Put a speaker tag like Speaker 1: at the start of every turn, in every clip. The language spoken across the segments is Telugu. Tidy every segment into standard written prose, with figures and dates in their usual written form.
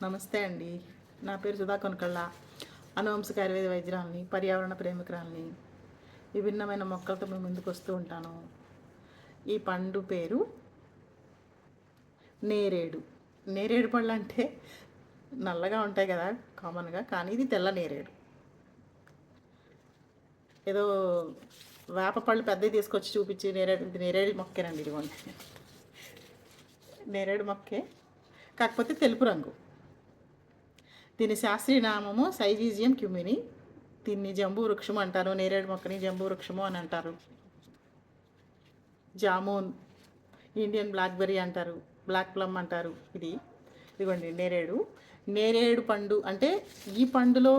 Speaker 1: నమస్తే అండి. నా పేరు సుధా కొనకళ్ళ. అనువంశిక ఆయుర్వేద వైద్యురాలిని, పర్యావరణ ప్రేమికురాలిని. విభిన్నమైన మొక్కలతో మీ ముందుకు వస్తూ ఉంటాను. ఈ పండు పేరు నేరేడు. నేరేడు పళ్ళు అంటే నల్లగా ఉంటాయి కదా కామన్గా, కానీ ఇది తెల్ల నేరేడు. ఏదో వేప పళ్ళు పెద్దవి తీసుకొచ్చి చూపించి ఇది నేరేడు మొక్కేనండి. ఇదిగోండి, నేరేడు మొక్కే, కాకపోతే తెలుపు రంగు. దీని శాస్త్రీయ నామము సైజీజియం క్యుమిని. దీన్ని జంబూ వృక్షము అంటారు. నేరేడు మొక్కని జంబూ వృక్షము అని అంటారు. జామూన్, ఇండియన్ బ్లాక్బెర్రీ అంటారు, బ్లాక్ ప్లమ్ అంటారు. ఇదిగోండి నేరేడు పండు. అంటే ఈ పండులో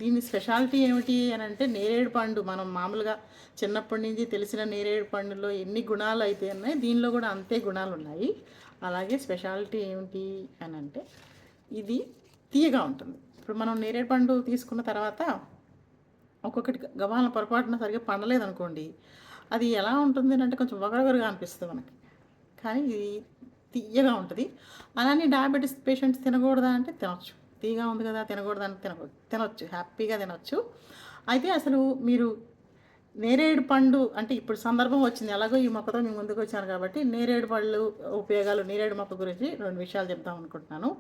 Speaker 1: దీని స్పెషాలిటీ ఏమిటి అని అంటే, నేరేడు పండు మనం మామూలుగా చిన్నప్పటి నుంచి తెలిసిన నేరేడు పండులో ఎన్ని గుణాలు అయితే ఉన్నాయి, దీనిలో కూడా అంతే గుణాలు ఉన్నాయి. అలాగే స్పెషాలిటీ ఏమిటి అని అంటే, ఇది తీయగా ఉంటుంది. ఇప్పుడు మనం నేరేడు పండు తీసుకున్న తర్వాత ఒక్కొక్కటి గవాల పొరపాటున సరిగ్గా పండలేదనుకోండి, అది ఎలా ఉంటుంది అంటే కొంచెం వగరవగరగా అనిపిస్తుంది మనకి. కానీ ఇది తీయగా ఉంటుంది. అలానే డయాబెటీస్ పేషెంట్స్ తినకూడదా అంటే తినొచ్చు. తీయగా ఉంది కదా, తినకూడదా అంటే తినొచ్చు, హ్యాపీగా తినొచ్చు. అయితే అసలు మీరు నేరేడు పండు అంటే ఇప్పుడు సందర్భం వచ్చింది, ఎలాగో ఈ మొక్కతో మీ ముందుకు వచ్చాను కాబట్టి నేరేడు పళ్ళు ఉపయోగాలు, నేరేడు మొక్క గురించి 2 విషయాలు చెప్దాం అనుకుంటున్నాను.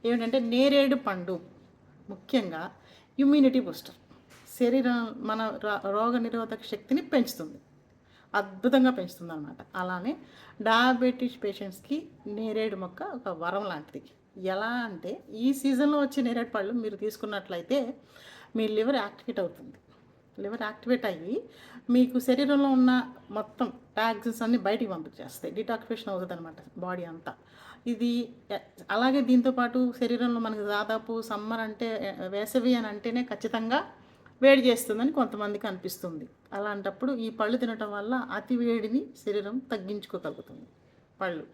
Speaker 1: ఏమిటంటే, నేరేడు పండు ముఖ్యంగా ఇమ్యూనిటీ బూస్టర్, శరీరం మన రోగ నిరోధక శక్తిని పెంచుతుంది, అద్భుతంగా పెంచుతుంది అన్నమాట. అలానే డయాబెటీస్ పేషెంట్స్కి నేరేడు మొక్క ఒక వరం లాంటిది. ఎలా అంటే, ఈ సీజన్లో వచ్చే నేరేడు పళ్ళు మీరు తీసుకున్నట్లయితే మీ లివర్ యాక్టివేట్ అవుతుంది. లివర్ యాక్టివేట్ అయ్యి మీకు శరీరంలో ఉన్న మొత్తం టాక్సిన్స్ అన్నీ బయటికి పంపించేస్తాయి. డిటాక్సిఫికేషన్ అవుతుంది అనమాట బాడీ అంతా. ఇది అలాగే దీంతోపాటు శరీరంలో మనకు దాదాపు సమ్మర్ అంటే, వేసవి అని అంటేనే ఖచ్చితంగా వేడి చేస్తుందని కొంతమందికి అనిపిస్తుంది. అలాంటప్పుడు ఈ పళ్ళు తినటం వల్ల అతి వేడిని శరీరం తగ్గించుకోగలుగుతుంది పళ్ళు.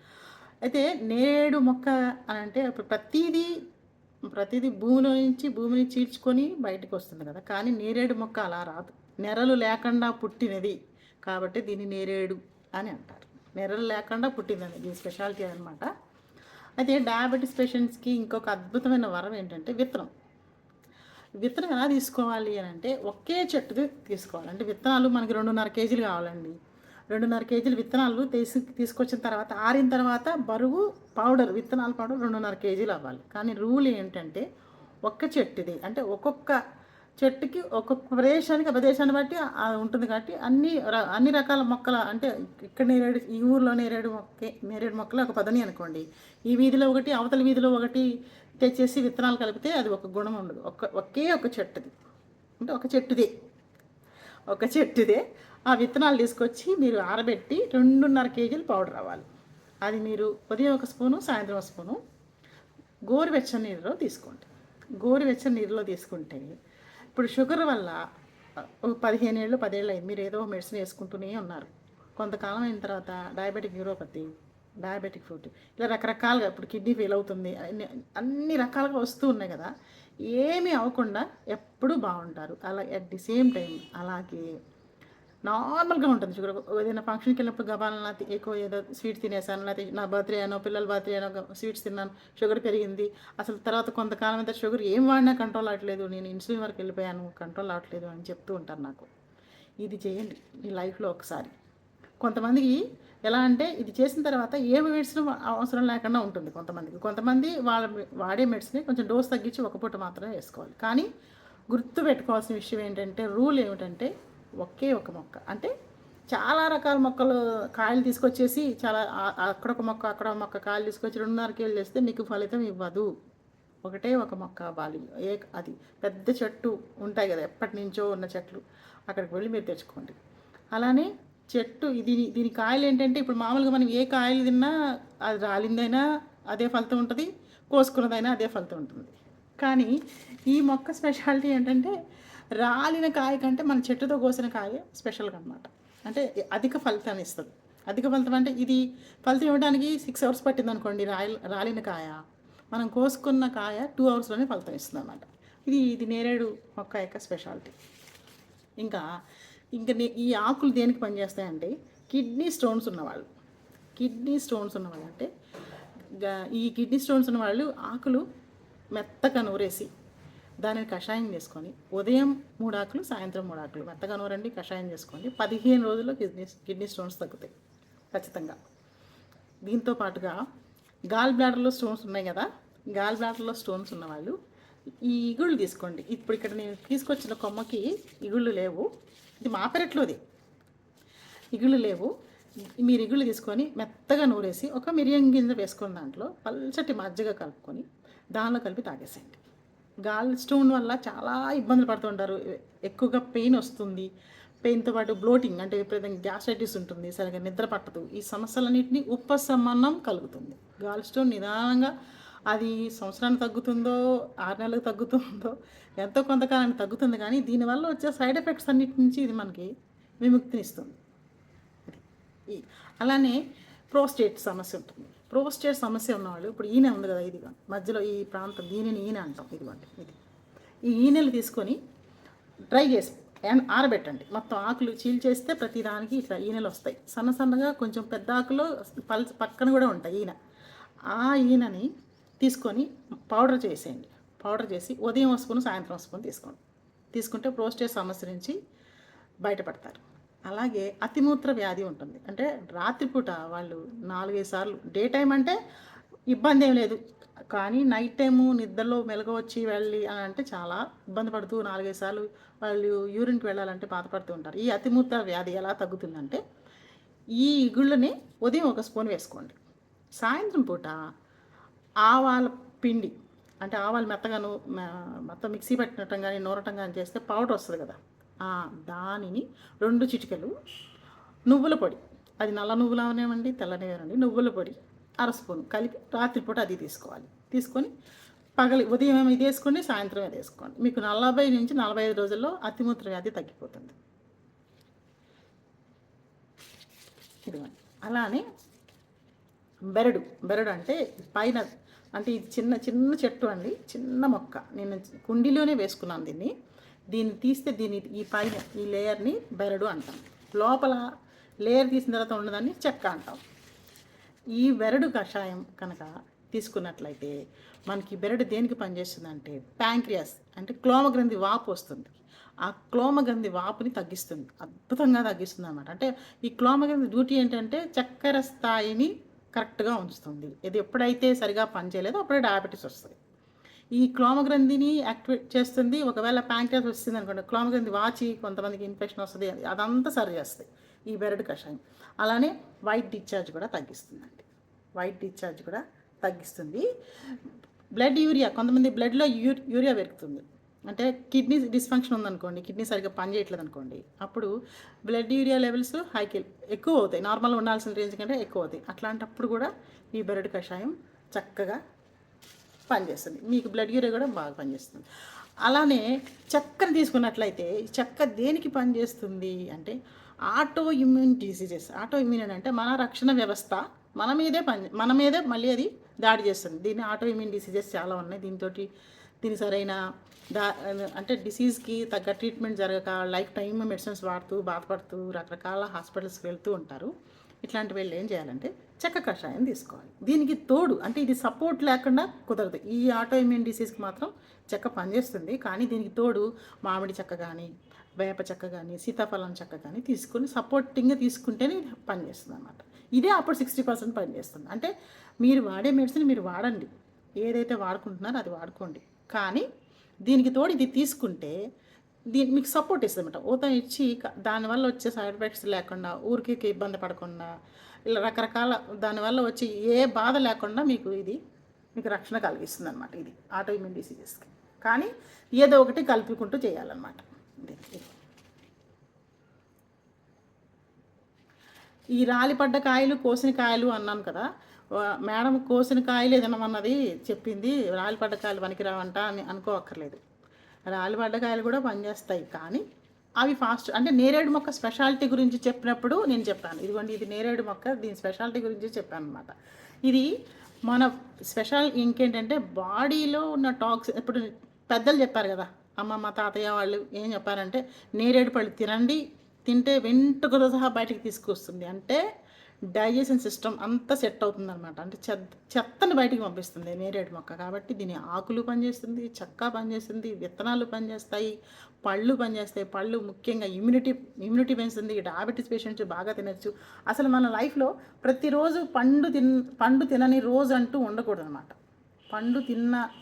Speaker 1: అయితే నేరేడు మొక్క అని అంటే ఇప్పుడు ప్రతిదీ భూమిని చీల్చుకొని బయటకు వస్తుంది కదా, కానీ నేరేడు మొక్క అలా రాదు. నెరలు లేకుండా పుట్టినది కాబట్టి దీన్ని నేరేడు అని అంటారు. నెరలు లేకుండా పుట్టినది దీని స్పెషాలిటీ అనమాట. అయితే డయాబెటీస్ పేషెంట్స్కి ఇంకొక అద్భుతమైన వరం ఏంటంటే విత్తనం ఎలా తీసుకోవాలి అని అంటే, ఒకే చెట్టుది తీసుకోవాలి. అంటే విత్తనాలు మనకి 2.5 కేజీలు కావాలండి. 2.5 కేజీలు విత్తనాలు తీసుకొచ్చిన తర్వాత, ఆరిన తర్వాత బరువు విత్తనాల పౌడర్ 2.5 కేజీలు అవ్వాలి. కానీ రూల్ ఏంటంటే, ఒక్క చెట్టుది అంటే ఒక్కొక్క చెట్టుకి ఒక్కొక్క ప్రదేశాన్ని బట్టి ఉంటుంది కాబట్టి అన్ని రకాల మొక్కల అంటే, ఇక్కడ ఈ ఊర్లో నేరేడు మొక్కలు ఒక 10 అనుకోండి, ఈ వీధిలో ఒకటి, అవతల వీధిలో ఒకటి తెచ్చేసి విత్తనాలు కలిపితే అది ఒక గుణం ఉండదు. ఒకే ఒక చెట్టుది అంటే ఒక చెట్టుదే ఆ విత్తనాలు తీసుకొచ్చి మీరు ఆరబెట్టి 2.5 కేజీలు పౌడర్ అవ్వాలి. అది మీరు ఉదయం 1 స్పూను, సాయంత్రం 1 స్పూను గోరువెచ్చని నీరులో తీసుకోండి. గోరువెచ్చని నీరులో తీసుకుంటే, ఇప్పుడు షుగర్ వల్ల 15 ఏళ్ళు 10 ఏళ్ళు అయింది, మీరు ఏదో మెడిసిన్ వేసుకుంటూనే ఉన్నారు. కొంతకాలం అయిన తర్వాత డయాబెటిక్ న్యూరోపతి, డయాబెటిక్ ఫుడ్, ఇలా రకరకాలుగా ఇప్పుడు కిడ్నీ ఫెయిల్ అవుతుంది, అన్ని రకాలుగా వస్తూ ఉన్నాయి కదా, ఏమీ అవ్వకుండా ఎప్పుడూ బాగుంటారు. అలా అట్ ది సేమ్ టైం అలాగే నార్మల్గా ఉంటుంది షుగర్. ఏదైనా ఫంక్షన్కి వెళ్ళినప్పుడు గబాలన ఎక్కువ ఏదో స్వీట్ తినేసాను, లేకపోతే నా బర్త్డే అనో పిల్లల బర్త్డే అనో స్వీట్స్ తిన్నాను, షుగర్ పెరిగింది. అసలు తర్వాత కొంతకాలం అయితే షుగర్ ఏం వాడినా కంట్రోల్ అవ్వట్లేదు, నేను ఇన్సులిన్ వరకు వెళ్ళిపోయాను, కంట్రోల్ అవ్వట్లేదు అని చెప్తూ ఉంటారు నాకు. ఇది చేయండి మీ లైఫ్లో ఒకసారి. కొంతమందికి ఎలా అంటే, ఇది చేసిన తర్వాత ఏ మెడిసిన్ అవసరం లేకుండా ఉంటుంది కొంతమంది వాళ్ళ వాడే మెడిసిన్ కొంచెం డోస్ తగ్గించి ఒక పూట మాత్రమే వేసుకోవాలి. కానీ గుర్తు పెట్టుకోవాల్సిన విషయం ఏంటంటే, రూల్ ఏమిటంటే, ఒకే ఒక మొక్క అంటే చాలా రకాల మొక్కలు కాయలు తీసుకొచ్చేసి అక్కడొక మొక్క కాయలు తీసుకొచ్చి 2.5 కేజీలు చేస్తే మీకు ఫలితం ఇవ్వదు. ఒకటే ఒక మొక్క అవ్వాలి. అది పెద్ద చెట్టు ఉంటాయి కదా, ఎప్పటి నుంచో ఉన్న చెట్లు, అక్కడికి వెళ్ళి మీరు తెచ్చుకోండి. అలానే చెట్టు దీని కాయలు ఏంటంటే, ఇప్పుడు మామూలుగా మనం ఏ కాయలు తిన్నా అది రాలిందైనా అదే ఫలితం ఉంటుంది, కోసుకున్నదైనా అదే ఫలితం ఉంటుంది. కానీ ఈ మొక్క స్పెషాలిటీ ఏంటంటే, రాలిన కాయ కంటే మన చెట్టుతో కోసిన కాయ స్పెషల్గా అనమాట. అంటే అధిక ఫలితాన్ని ఇస్తుంది. అధిక ఫలితం అంటే, ఇది ఫలితం ఇవ్వడానికి 6 hours పట్టింది అనుకోండి, రాలిన కాయ, మనం కోసుకున్న కాయ 2 hours ఫలితం ఇస్తుంది అన్నమాట. ఇది నేరేడు మొక్క యొక్క స్పెషాలిటీ. ఇంకా ఈ ఆకులు దేనికి పనిచేస్తాయంటే, కిడ్నీ స్టోన్స్ ఉన్నవాళ్ళు అంటే ఈ కిడ్నీ స్టోన్స్ ఉన్న వాళ్ళు ఆకులు మెత్తగా నూరేసి దానిని కషాయం చేసుకొని ఉదయం 3 ఆకులు సాయంత్రం 3 ఆకులు మెత్తగా నూరండి, కషాయం చేసుకోండి. 15 రోజుల్లో కిడ్నీ స్టోన్స్ తగ్గుతాయి ఖచ్చితంగా. దీంతో పాటుగా గాల్ బ్లాడర్లో స్టోన్స్ ఉన్నాయి కదా, గాల్ బ్లాడర్లో స్టోన్స్ ఉన్నవాళ్ళు ఈ ఇగుళ్ళు తీసుకోండి. ఇప్పుడు ఇక్కడ నేను తీసుకొచ్చిన కొమ్మకి ఇగుళ్ళు లేవు, ఇది మా పెరట్లోది, ఇగుళ్ళు లేవు. మీరు ఇగుళ్ళు తీసుకొని మెత్తగా నూరేసి ఒక మిరియం గింజ వేసుకొని దాంట్లో పల్చటి మజ్జిగ కలుపుకొని దానిలో కలిపి తాగేసేయండి. గాల్ స్టోన్ వల్ల చాలా ఇబ్బందులు పడుతుంటారు, ఎక్కువగా పెయిన్ వస్తుంది, పెయిన్తో పాటు బ్లోటింగ్ అంటే విపరీతంగా గ్యాస్ట్రైటిస్ ఉంటుంది, సరిగ్గా నిద్ర పట్టదు. ఈ సమస్యలన్నింటినీ ఉపశమనం కలుగుతుంది. గాల్ స్టోన్ నిదానంగా అది సంవత్సరానికి తగ్గుతుందో 6 నెలలకు తగ్గుతుందో ఎంతో కొంతకాలానికి తగ్గుతుంది, కానీ దీనివల్ల వచ్చే సైడ్ ఎఫెక్ట్స్ అన్నిటి నుంచి ఇది మనకి విముక్తినిస్తుంది. అలానే ప్రోస్టేట్ సమస్య ఉంటుంది. ప్రోస్టేట్ సమస్య ఉన్నవాళ్ళు ఇప్పుడు ఈనె ఉంది కదా, ఇది మధ్యలో ఈ ప్రాంతం దీనిని ఈనె అంటాం, ఇదిగోండి ఇది. ఈ ఈనెలు తీసుకొని డ్రై చేసి ఆరబెట్టండి. మొత్తం ఆకులు చీల్చేస్తే ప్రతి దానికి ఇట్లా ఈనెలు వస్తాయి, సన్న సన్నగా కొంచెం పెద్ద ఆకులో పక్కన కూడా ఉంటాయి ఈనె. ఆ ఈనెని తీసుకొని పౌడర్ చేసేయండి. పౌడర్ చేసి ఉదయం ఒక స్పూన్ సాయంత్రం ఒక స్పూన్ తీసుకుంటే ప్రోస్టేట్ సమస్య నుంచి బయటపడతారు. అలాగే అతిమూత్ర వ్యాధి ఉంటుంది, అంటే రాత్రిపూట వాళ్ళు 4-5 సార్లు, డే టైం అంటే ఇబ్బంది ఏం లేదు, కానీ నైట్ టైము నిద్రలో మెలగ వచ్చి వెళ్ళి అని అంటే చాలా ఇబ్బంది పడుతూ 4-5 సార్లు వాళ్ళు యూరిన్కి వెళ్ళాలంటే బాధపడుతూ ఉంటారు. ఈ అతిమూత్ర వ్యాధి ఎలా తగ్గుతుందంటే ఈ ఇగుళ్ళని ఉదయం ఒక స్పూన్ వేసుకోండి. సాయంత్రం పూట ఆవాల పిండి, అంటే ఆవాలు మెత్తగాను మొత్తం మిక్సీ పెట్టడం కానీ నూరటం కానీ చేస్తే పౌడర్ వస్తుంది కదా, దానిని 2 చిటికెలు నువ్వుల పొడి, అది నల్ల నువ్వులు అవనివ్వండి తెల్లనివ్వండి, నువ్వుల పొడి 1/2 స్పూన్ కలిపి రాత్రిపూట అది తీసుకోవాలి. తీసుకొని ఉదయం ఇది వేసుకోండి, సాయంత్రం ఇది వేసుకోండి. మీకు 40 నుంచి 45 రోజుల్లో అతిమూత్ర వ్యాధి తగ్గిపోతుంది. ఇదిగోండి. అలానే బెరడు అంటే పైన, అంటే ఇది చిన్న చిన్న చెట్టు అండి, చిన్న మొక్క. నేను కుండీలోనే వేసుకున్నాను దీన్ని తీస్తే ఈ పైన ఈ లేయర్ని బెరడు అంటాం. లోపల లేయర్ తీసిన తర్వాత ఉన్నదాన్ని చెక్క అంటాం. ఈ బెరడు కషాయం కనుక తీసుకున్నట్లయితే మనకి బెరడు దేనికి పనిచేస్తుందంటే ప్యాంక్రియాస్ అంటే క్లోమగ్రంథి వాపు వస్తుంది. ఆ క్లోమగ్రంథి వాపుని తగ్గిస్తుంది, అద్భుతంగా తగ్గిస్తుంది అన్నమాట. అంటే ఈ క్లోమగ్రంథి డ్యూటీ ఏంటంటే చక్కెర స్థాయిని కరెక్ట్గా ఉంచుతుంది. ఇది ఎప్పుడైతే సరిగా పనిచేయలేదో అప్పుడే డయాబెటీస్ వస్తుంది. ఈ క్లోమగ్రంథిని యాక్టివేట్ చేస్తుంది. ఒకవేళ ప్యాంక్రియాస్ వస్తుంది అనుకోండి, క్లోమగ్రంథి వాచి కొంతమందికి ఇన్ఫెక్షన్ వస్తుంది, అదంతా సరి చేస్తుంది ఈ బెరడు కషాయం. అలానే వైట్ డిశ్చార్జ్ కూడా తగ్గిస్తుందండి, వైట్ డిశ్చార్జ్ కూడా తగ్గిస్తుంది. బ్లడ్ యూరియా, కొంతమంది బ్లడ్లో యూరియా పెరుగుతుంది, అంటే కిడ్నీ డిస్ఫంక్షన్ ఉందనుకోండి, కిడ్నీ సరిగ్గా పనిచేయట్లేదు అనుకోండి, అప్పుడు బ్లడ్ యూరియా లెవెల్స్ ఎక్కువ అవుతాయి, నార్మల్గా ఉండాల్సిన రేంజ్ కంటే ఎక్కువ అవుతాయి. అట్లాంటప్పుడు కూడా ఈ బెరడు కషాయం చక్కగా పనిచేస్తుంది, మీకు బ్లడ్ యూరియా కూడా బాగా పనిచేస్తుంది. అలానే చెక్కను తీసుకున్నట్లయితే చెక్క దేనికి పనిచేస్తుంది అంటే auto immune diseases. Auto immune అంటే మన రక్షణ వ్యవస్థ మన మీదే మళ్ళీ అది దాడి చేస్తుంది. దీన్ని ఆటో ఇమ్యూన్ డిసీజెస్ చాలా ఉన్నాయి. దీని సరైన అంటే డిసీజ్కి తగ్గ ట్రీట్మెంట్ జరగక లైఫ్ టైమ్ మెడిసిన్స్ వాడుతూ బాధపడుతూ రకరకాల హాస్పిటల్స్కి వెళ్తూ ఉంటారు. ఇట్లాంటి వాళ్ళు ఏం చేయాలంటే చెక్క కషాయం తీసుకోవాలి. దీనికి తోడు అంటే ఇది సపోర్ట్ లేకుండా కుదరదు. ఈ ఆటో ఇమ్యూన్ డిసీజ్కి మాత్రం చెక్క పనిచేస్తుంది, కానీ దీనికి తోడు మామిడి చెక్క కానీ వేప చెక్క కానీ సీతాఫలం చెక్క కానీ తీసుకుని సపోర్టింగ్గా తీసుకుంటేనే పనిచేస్తుంది అన్నమాట. ఇదే అప్పుడు 60% పనిచేస్తుంది. అంటే మీరు వాడే మెడిసిన్ మీరు వాడండి, ఏదైతే వాడుకుంటున్నారో అది వాడుకోండి, కానీ దీనికి తోడు ఇది తీసుకుంటే మీకు సపోర్ట్ ఇస్తుంది అనమాట. ఊతం ఇచ్చి దానివల్ల వచ్చే సైడ్ ఎఫెక్ట్స్ లేకుండా ఊరికి ఇబ్బంది పడకుండా ఇలా రకరకాల దానివల్ల వచ్చి ఏ బాధ లేకుండా మీకు రక్షణ కలిగిస్తుంది అనమాట. ఇది ఆటో ఇమ్యూన్ డిసీజెస్కి, కానీ ఏదో ఒకటి కలుపుకుంటూ చేయాలన్నమాట. ఈ రాలిపడ్డ కాయలు కోసిన కాయలు అన్నాను కదా, మేడం కోసిన కాయలు ఏదన్నమన్నది చెప్పింది, రాలిపడ్డ కాయలు పనికిరావంట అని అనుకోవక్కర్లేదు. రాలిపడ్డ కాయలు కూడా పనిచేస్తాయి, కానీ అవి ఫాస్ట్. అంటే నేరేడు మొక్క స్పెషాలిటీ గురించి చెప్పినప్పుడు నేను చెప్పాను, ఇదిగోండి ఇది నేరేడు మొక్క, దీని స్పెషాలిటీ గురించి చెప్పాను అనమాట. ఇది మన స్పెషల్ ఇంకేంటంటే బాడీలో ఉన్న టాక్సిన్, ఇప్పుడు పెద్దలు చెప్పారు కదా, అమ్మమ్మ తాతయ్య వాళ్ళు ఏం చెప్పారంటే నేరేడు పళ్ళు తినండి, తింటే వెంట్రుకతో సహా బయటకు తీసుకొస్తుంది. అంటే డైజెషన్ సిస్టమ్ అంతా సెట్ అవుతుంది అనమాట. అంటే చెత్తని బయటికి పంపిస్తుంది నేరేడు మొక్క. కాబట్టి దీని ఆకులు పనిచేస్తుంది, చెక్క పనిచేస్తుంది, విత్తనాలు పనిచేస్తాయి, పళ్ళు పనిచేస్తాయి. పళ్ళు ముఖ్యంగా ఇమ్యూనిటీ పెంచుతుంది. డయాబెటీస్ పేషెంట్స్ బాగా తినచ్చు. అసలు మన లైఫ్లో ప్రతిరోజు పండు తినని రోజు అంటూ ఉండకూడదు అనమాట.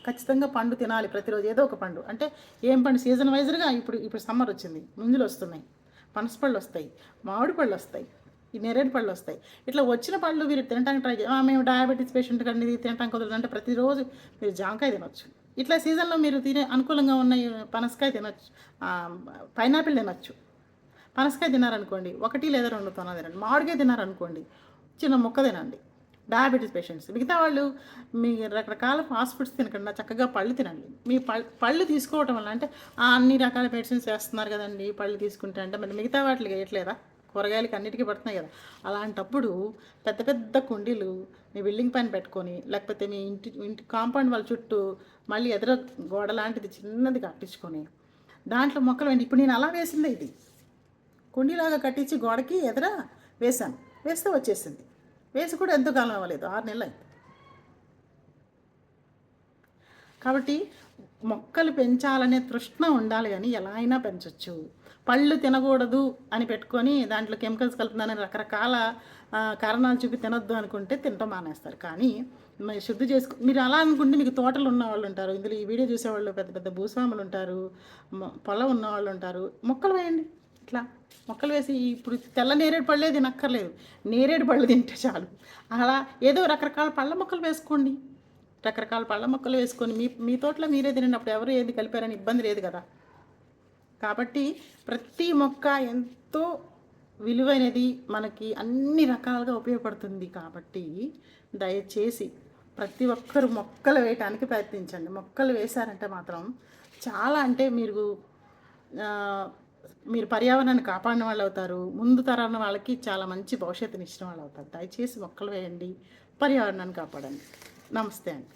Speaker 1: ఖచ్చితంగా పండు తినాలి ప్రతిరోజు, ఏదో ఒక పండు. అంటే ఏం పండు సీజన్ వైజ్గా ఇప్పుడు సమ్మర్ వచ్చింది, ముంజులు వస్తున్నాయి, పనసపళ్ళు వస్తాయి, మామిడి పళ్ళు వస్తాయి, ఈ నేరేడు పళ్ళు వస్తాయి. ఇట్లా వచ్చిన పళ్ళు మీరు తినడానికి ట్రై మేము డయాబెటీస్ పేషెంట్ కండి ఇది తినడానికి కుదరదు అంటే ప్రతిరోజు మీరు జామకాయ తినొచ్చు. ఇట్లా సీజన్లో మీరు తినే అనుకూలంగా ఉన్న పనసకాయ తినొచ్చు, పైనాపిల్ తినొచ్చు. పనసకాయ తినారనుకోండి 1 లేదా 2 తొన తినండి. మామిడికాయ తినారనుకోండి చిన్న ముక్క తినండి. డయాబెటీస్ పేషెంట్స్, మిగతా వాళ్ళు మీ రకరకాల ఫాస్ట్ ఫుడ్స్ తినకుండా చక్కగా పళ్ళు తినండి. మీ పళ్ళు తీసుకోవటం వల్ల అంటే అన్ని రకాల మెడిసిన్స్ వేస్తున్నారు కదండి పళ్ళు తీసుకుంటే అంటే మరి మిగతా వాటికి వేయట్లేదా? కూరగాయలకి అన్నిటికీ పడుతున్నాయి కదా. అలాంటప్పుడు పెద్ద పెద్ద కుండీలు మీ బిల్డింగ్ పైన పెట్టుకొని, లేకపోతే మీ ఇంటి కాంపౌండ్ వాళ్ళ చుట్టూ మళ్ళీ ఎదుర గోడ లాంటిది చిన్నది కట్టించుకొని దాంట్లో మొక్కలు వేయండి. ఇప్పుడు నేను అలా వేసిందే, ఇది కుండీలాగా కట్టించి గోడకి ఎదుర వేసాను, వేస్తే వచ్చేసింది. వేసి కూడా ఎంతో కాలం అవ్వలేదు, 6 నెలలు అయింది. కాబట్టి మొక్కలు పెంచాలనే తృష్ణ ఉండాలి, కానీ ఎలా అయినా పెంచవచ్చు. పళ్ళు తినకూడదు అని పెట్టుకొని దాంట్లో కెమికల్స్ కలుపుతున్నారని రకరకాల కారణాలు చూపి తినొద్దు అనుకుంటే తినటం మానేస్తారు. కానీ మరి శుద్ధి మీరు అలా అనుకుంటే మీకు తోటలు ఉన్న వాళ్ళు ఉంటారు, ఇందులో ఈ వీడియో చూసేవాళ్ళు పెద్ద పెద్ద భూస్వాములు ఉంటారు, పొలం ఉన్న వాళ్ళు ఉంటారు. మొక్కలు వేయండి, ఇట్లా మొక్కలు వేసి ఇప్పుడు తెల్ల నేరేడు పళ్ళే తినక్కర్లేదు, నేరేడు పళ్ళు తింటే చాలు. అలా ఏదో రకరకాల పళ్ళ మొక్కలు వేసుకోండి. రకరకాల పళ్ళ మొక్కలు వేసుకొని మీ తోటలో మీరే తినప్పుడు ఎవరు ఏది కలిపారని ఇబ్బంది లేదు కదా. కాబట్టి ప్రతి మొక్క ఎంతో విలువైనది, మనకి అన్ని రకాలుగా ఉపయోగపడుతుంది. కాబట్టి దయచేసి ప్రతి ఒక్కరు మొక్కలు వేయటానికి ప్రయత్నించండి. మొక్కలు వేశారంటే మాత్రం చాలా, అంటే మీరు పర్యావరణాన్ని కాపాడిన వాళ్ళు అవుతారు, ముందు తరాల వాళ్ళకి చాలా మంచి భవిష్యత్తుని ఇచ్చిన వాళ్ళు అవుతారు. దయచేసి మొక్కలు వేయండి, పర్యావరణాన్ని కాపాడండి. నమస్తే అండి.